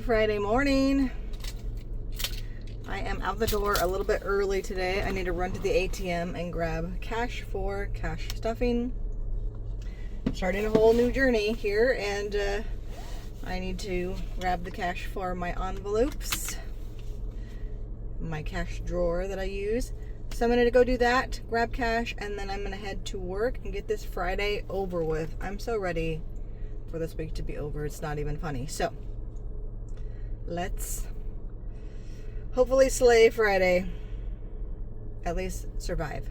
Good Friday morning. I am out the door a little bit early today. I need to run to the ATM and grab cash for cash stuffing. Starting a whole new journey here, and I need to grab the cash for my envelopes, my cash drawer that I use. So I'm going to go do that, grab cash, and then I'm going to head to work and get this Friday over with. I'm so ready for this week to be over. It's not even funny. So let's hopefully slay Friday. At least survive.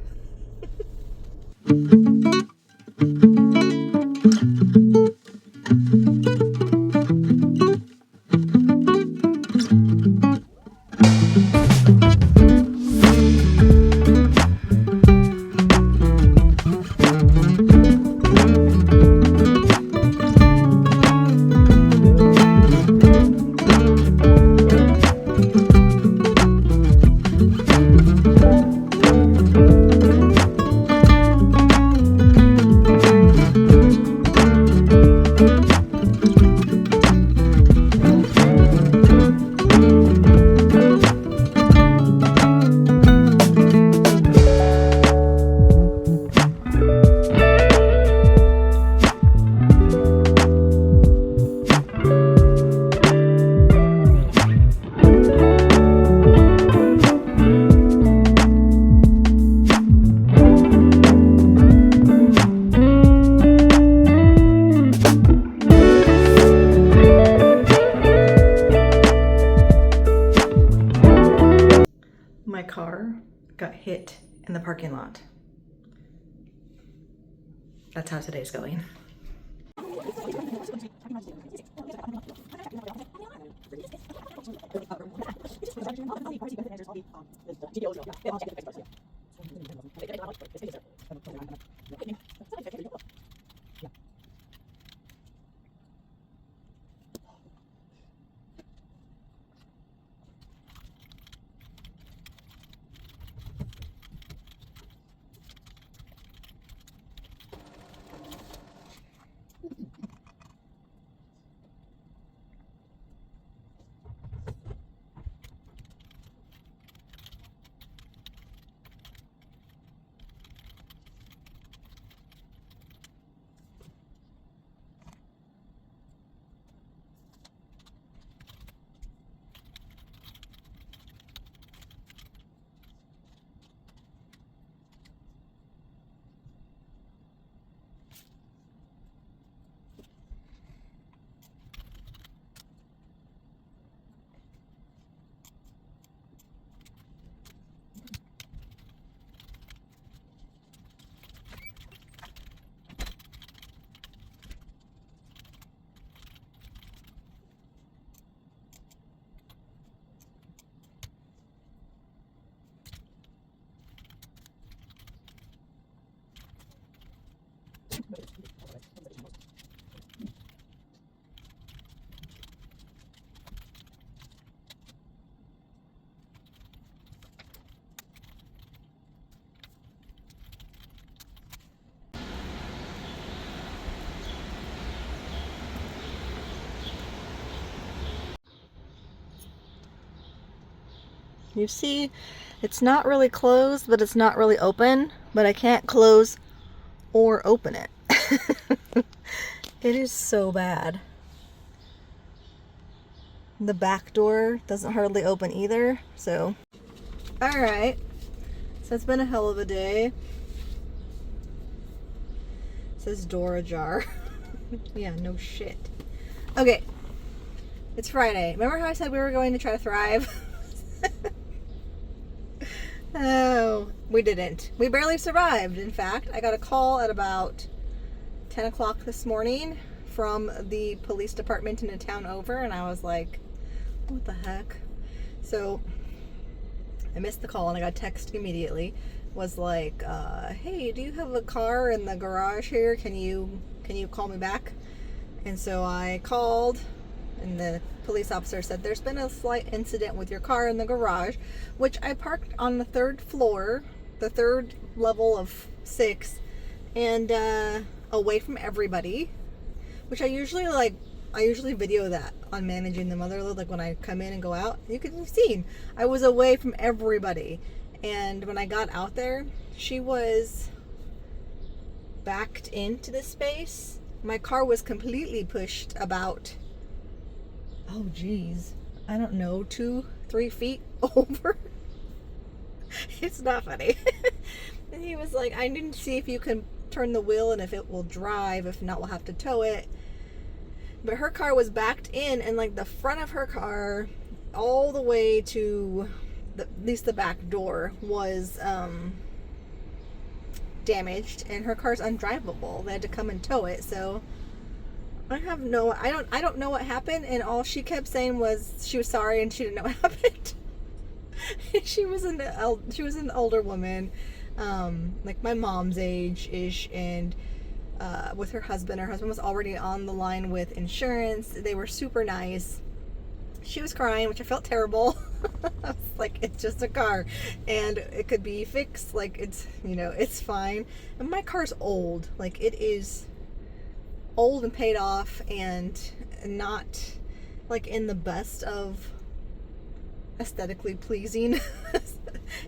My car got hit in the parking lot. That's how today's going. You see, it's not really closed, but it's not really open, but I can't close or open it. It is so bad. The back door doesn't hardly open either, so. Alright, so it's been a hell of a day. It says door ajar. Yeah, no shit. Okay, it's Friday. Remember how I said we were going to try to thrive? Oh, we didn't. We barely survived. In fact, I got a call at about 10 o'clock this morning from the police department in a town over, and I was like, what the heck? So I missed the call and I got a text immediately. Was like, hey, do you have a car in the garage here? Can you call me back? And so I called, and the police officer said there's been a slight incident with your car in the garage, which I parked on the third floor, the third level of 6, and away from everybody, which I usually like I usually video that on managing the motherload, like when I come in and go out. You could have seen I was away from everybody, and when I got out there, she was backed into the space. My car was completely pushed about, oh geez, I don't know, 2-3 feet over. It's not funny. And he was like, I didn't see if you can turn the wheel and if it will drive. If not, we'll have to tow it. But her car was backed in, and like the front of her car all the way to at least the back door was damaged, and her car's undrivable. They had to come and tow it. So I don't know what happened, and all she kept saying was she was sorry and she didn't know what happened. She was an older woman, like my mom's age-ish, and with her husband. Her husband was already on the line with insurance. They were super nice. She was crying, which I felt terrible. I was like, it's just a car, and it could be fixed. Like, it's, it's fine. And my car's old. Like, it is old and paid off, and not like in the best of aesthetically pleasing.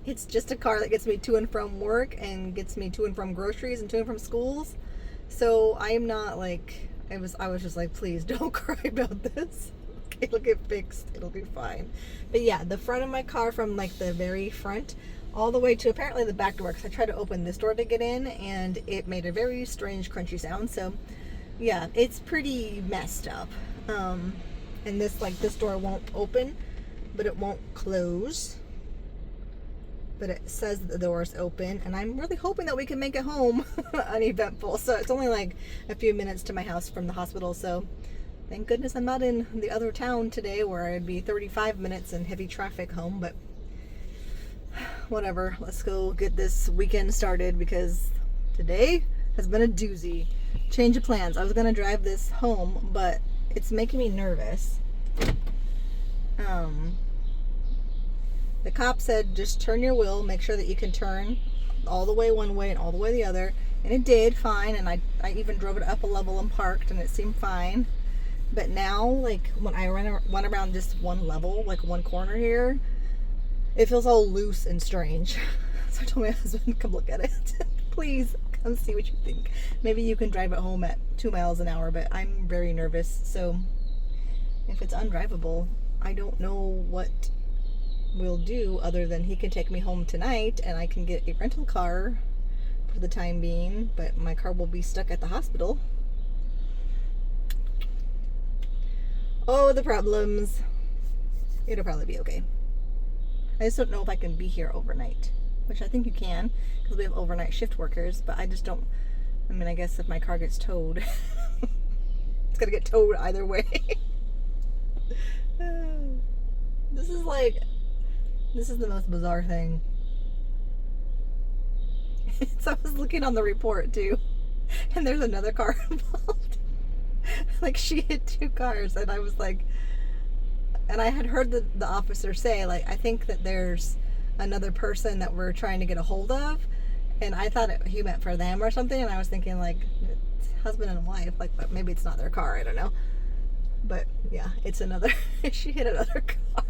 It's just a car that gets me to and from work and gets me to and from groceries and to and from schools. So I am not like, I was just like, please don't cry about this. Okay, it'll get fixed. It'll be fine. But yeah, the front of my car, from like the very front all the way to apparently the back door, because I tried to open this door to get in and it made a very strange crunchy sound. So yeah, it's pretty messed up. And this door won't open, but it won't close. But it says that the door is open, and I'm really hoping that we can make it home uneventful. So it's only like a few minutes to my house from the hospital, so thank goodness I'm not in the other town today where I'd be 35 minutes in heavy traffic home. But whatever, let's go get this weekend started, because today has been a doozy. Change of plans. I was gonna drive this home, but it's making me nervous. The cop said, just turn your wheel, make sure that you can turn all the way one way and all the way the other. And it did fine, and I even drove it up a level and parked, and it seemed fine. But now, like, when I went around just one level, like one corner here, it feels all loose and strange. So I told my husband, come look at it. Please, come see what you think. Maybe you can drive it home at 2 miles an hour, but I'm very nervous. So if it's undrivable, I don't know what we'll do other than he can take me home tonight and I can get a rental car for the time being, but my car will be stuck at the hospital. Oh, the problems. It'll probably be okay. I just don't know if I can be here overnight, which I think you can, because we have overnight shift workers, but I just don't, I guess if my car gets towed, it's gonna get towed either way. This is the most bizarre thing. So I was looking on the report too, and there's another car involved. Like, she hit 2 cars, and I was like, and I had heard the officer say, like, I think that there's another person that we're trying to get a hold of, and I thought he meant for them or something, and I was thinking, like, it's husband and wife, like, but maybe it's not their car, I don't know. But yeah, it's another, she hit another car.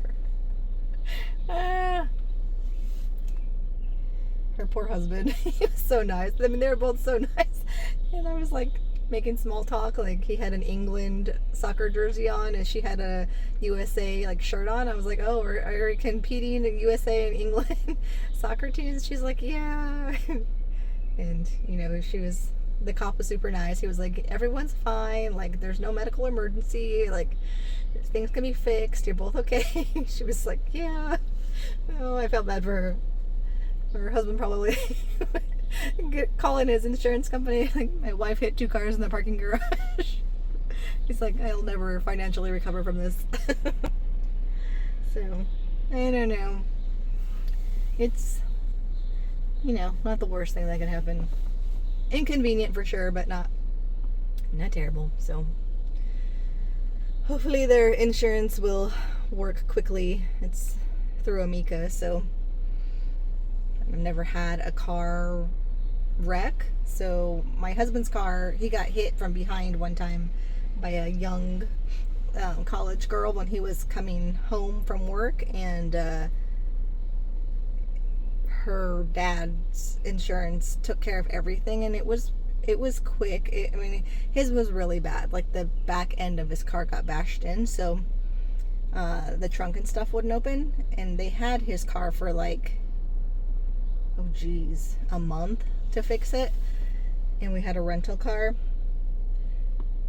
Her poor husband. He was so nice. I mean, they were both so nice. And I was like making small talk. Like, he had an England soccer jersey on and she had a USA like shirt on. I was like, oh, are you competing in USA and England soccer teams? She's like, yeah. And the cop was super nice. He was like, everyone's fine. Like, there's no medical emergency. Like, things can be fixed. You're both okay. She was like, yeah. Oh, I felt bad for her. Her husband probably calling his insurance company. Like, my wife hit 2 cars in the parking garage. He's like, I'll never financially recover from this. So, I don't know. It's, not the worst thing that can happen. Inconvenient for sure, but not terrible. So hopefully their insurance will work quickly. It's through Amica, so I've never had a car wreck. So my husband's car, he got hit from behind one time by a young college girl when he was coming home from work, and her dad's insurance took care of everything, and it was quick. I mean, his was really bad. Like, the back end of his car got bashed in, so the trunk and stuff wouldn't open, and they had his car for like, oh geez, a month to fix it. And we had a rental car,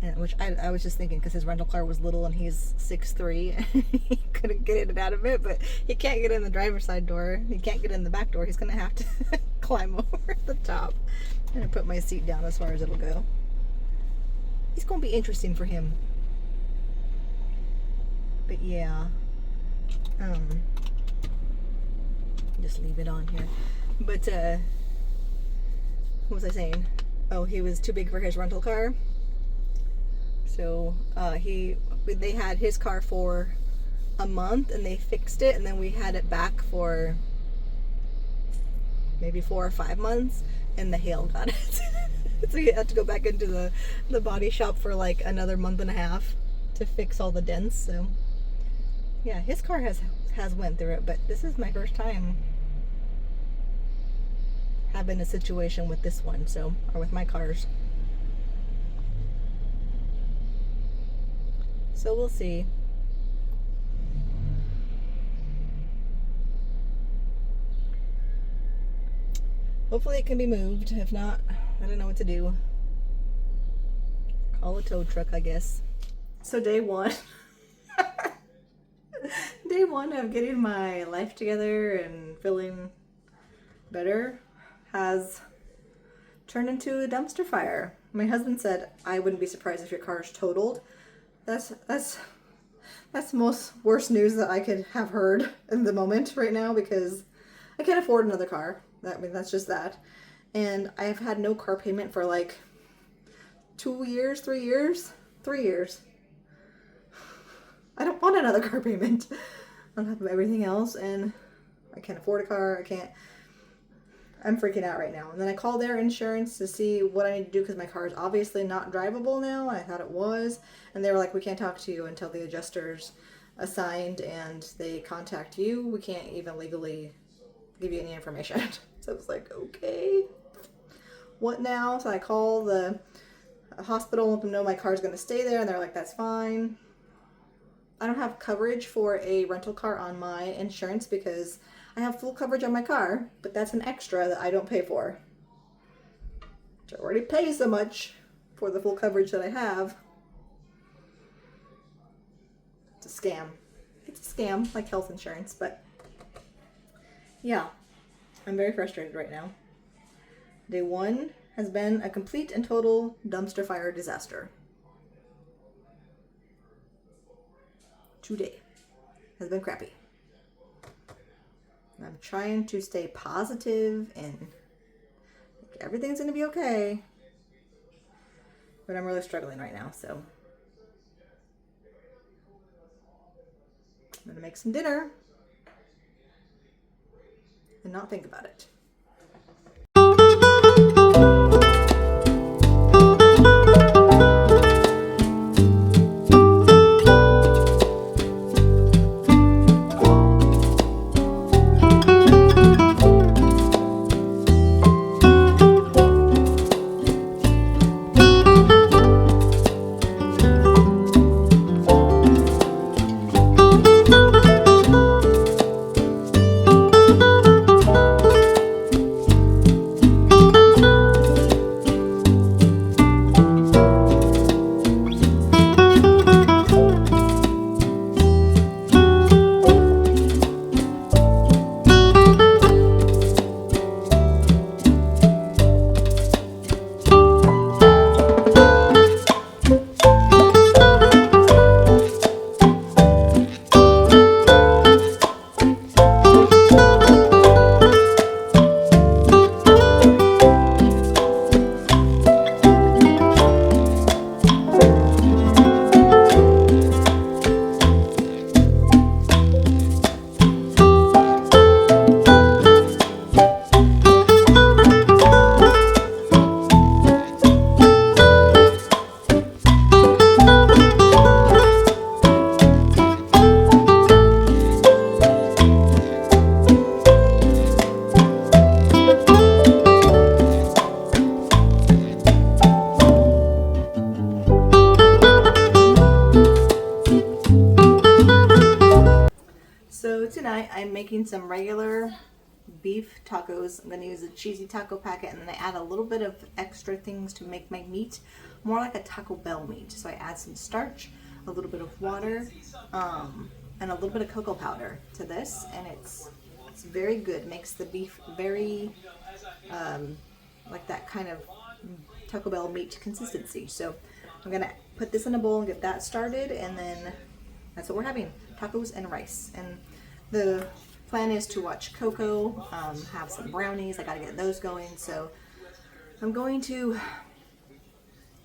and which I was just thinking, because his rental car was little and he's 6'3", and he couldn't get it out of it, but he can't get in the driver's side door, he can't get in the back door, he's gonna have to climb over the top. I'm gonna put my seat down as far as it'll go. It's gonna be interesting for him. But yeah, just leave it on here. But what was I saying? Oh, he was too big for his rental car. So they had his car for a month, and they fixed it, and then we had it back for maybe 4 or 5 months, and the hail got it. So he had to go back into the body shop for like another month and a half to fix all the dents. So yeah, his car has went through it, but this is my first time having a situation with this one, so, or with my cars. So we'll see. Hopefully it can be moved. If not, I don't know what to do. Call a tow truck, I guess. So day one. Day one of getting my life together and feeling better has turned into a dumpster fire. My husband said, I wouldn't be surprised if your car is totaled. That's the most worst news that I could have heard in the moment right now, because I can't afford another car. That's just that. And I've had no car payment for like 2 years, 3 years, 3 years. I don't want another car payment on top of everything else, and I can't afford a car. I'm freaking out right now. And then I called their insurance to see what I need to do, because my car is obviously not drivable now. I thought it was. And they were like, we can't talk to you until the adjuster's assigned and they contact you. We can't even legally give you any information. So I was like, okay, what now? So I call the hospital, let them know my car's going to stay there, and they're like, that's fine. I don't have coverage for a rental car on my insurance because I have full coverage on my car, but that's an extra that I don't pay for. I already pay so much for the full coverage that I have. It's a scam. It's a scam, like health insurance, but yeah, I'm very frustrated right now. Day one has been a complete and total dumpster fire disaster. Today has been crappy. I'm trying to stay positive and everything's going to be okay. But I'm really struggling right now, so I'm going to make some dinner and not think about it. making some regular beef tacos. I'm going to use a cheesy taco packet, and then I add a little bit of extra things to make my meat more like a Taco Bell meat. So I add some starch, a little bit of water, and a little bit of cocoa powder to this, and it's very good. Makes the beef very like that kind of Taco Bell meat consistency. So I'm gonna put this in a bowl and get that started, and then that's what we're having, tacos and rice. And the plan is to watch Coco, have some brownies. I gotta get those going. So I'm going to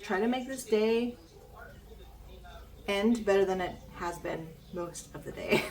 try to make this day end better than it has been most of the day.